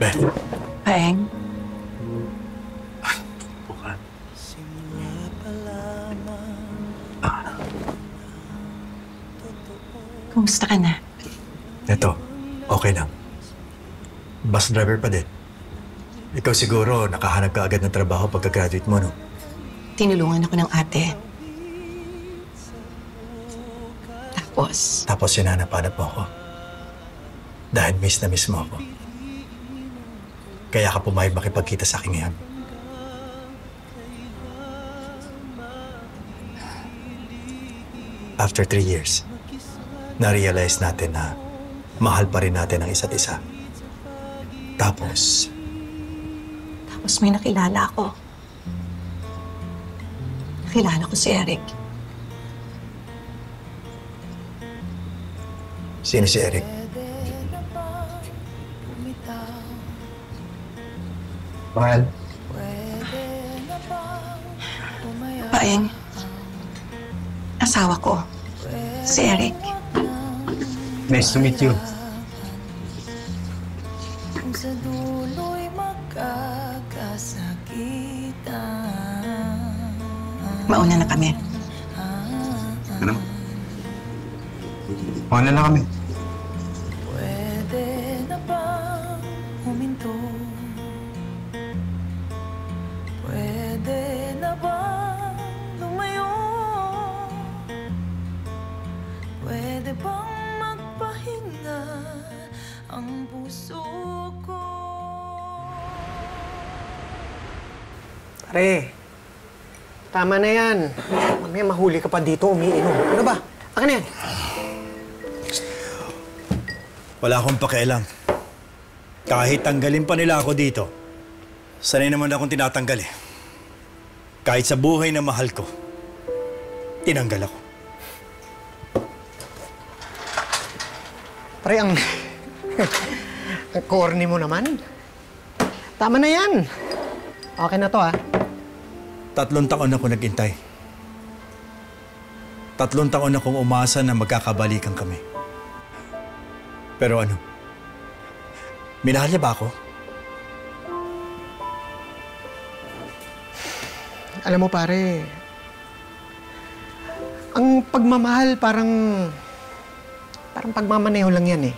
Beth. Paeng? Buka. Kumusta ka na? Eto, okay lang. Bus driver pa din. Ikaw siguro, nakahanap ka agad ng trabaho pagka-graduate mo, no? Tinulungan ako ng ate. Tapos sinanap-hanap mo ako. Dahil miss na miss mo ako. Kaya ka pumayag makipagkita sa akin ngayon. After 3 years, na-realize natin na mahal pa rin natin ang isa't isa. Tapos may nakilala ako. Nakilala ko si Eric. Sino si Eric? Mahal. Paeng, asawa ko, si Eric. Nice to meet you. Mauna na kami. Ano? Mauna na kami. Pwede na bang huminto? Pwede na bang lumayo? Pwede bang magpahinga ang puso ko? Pare, tama na yan. Mamaya mahuli ka pa dito umiinom. Ano ba? Akin na yan. Wala akong pakialam. Kahit tanggalin pa nila ako dito, sanay naman akong tinatanggal eh. Kahit sa buhay na mahal ko, tinanggal ako. Pare, ang corny mo naman. Tama na yan. Okay na to, ha? 3 taon ako naghintay. 3 taon akong umasa na magkakabalikan kami. Pero ano? Minahal niya ba ako? Alam mo, pare, ang pagmamahal parang pagmamaneho lang yan, eh.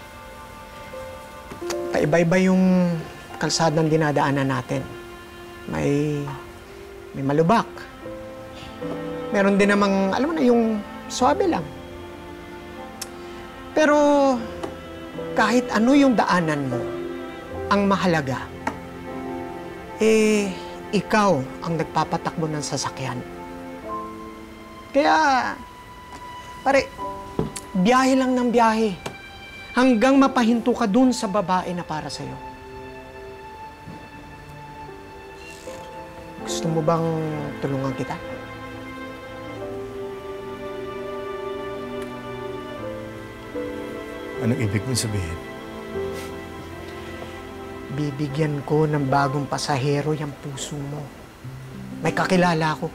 Paiba-iba yung kalsadang dinadaanan natin. May malubak. Meron din namang, alam mo na, yung swabe lang. Pero kahit ano yung daanan mo, ang mahalaga, ikaw ang nagpapatakbo ng sasakyan. Kaya, pare, biyahe lang ng biyahe hanggang mapahinto ka dun sa babae na para sa'yo. Gusto mo bang tulungan kita? Anong ibig mong sabihin? Bibigyan ko ng bagong pasahero yung puso mo. May kakilala ako.